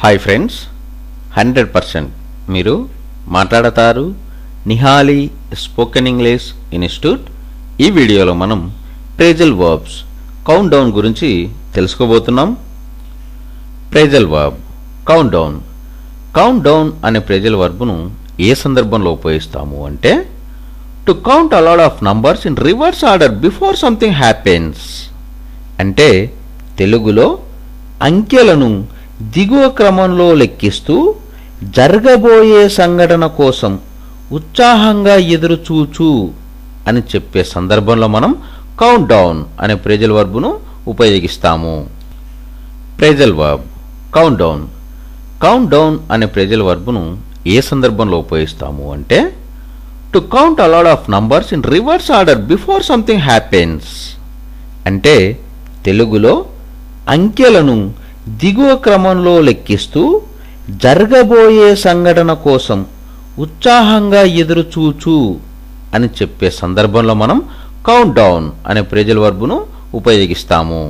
Hi friends, 100% మీరు మాట్లాడతారు Nihali spoken English institute. ఈ వీడియోలో మనం ప్రేజల్ వర్బ్స్ కౌంట్ డౌన్ గురించి తెలుసుకోబోతున్నాం. Phrasal verb count down. Count down అనే ప్రేజల్ వర్బ్ను ఏ సందర్భంలో ఉపయోగిస్తాము అంటే to count a lot of numbers in reverse order before something happens. అంటే తెలుగులో అంకెలను దిగువ క్రమంలో లెక్కిస్తూ జరగబోయే సంఘటన కోసం ఉత్సాహంగా ఎదురుచూచు అని చెప్పే సందర్భంలో మనం కౌంట్ డౌన్ అనే ప్రేజల్ వర్బ్ను ఉపయోగిస్తాము. Phrasal verb count down. Count down అనే ప్రేజల్ వర్బ్ను ఏ సందర్భంలో ఉపయోగిస్తాము అంటే to count a lot of numbers in reverse order before something happens. అంటే తెలుగులో అంకెలను దిగువ క్రమంలో లెక్కిస్తూ జరగబోయే సంఘటన కోసం ఉత్సాహంగా ఎదురుచూచు అని చెప్పే సందర్భంలో మనం కౌంట్ డౌన్ అనే ప్రేజల్ వర్బ్ను ఉపయోగిస్తాము.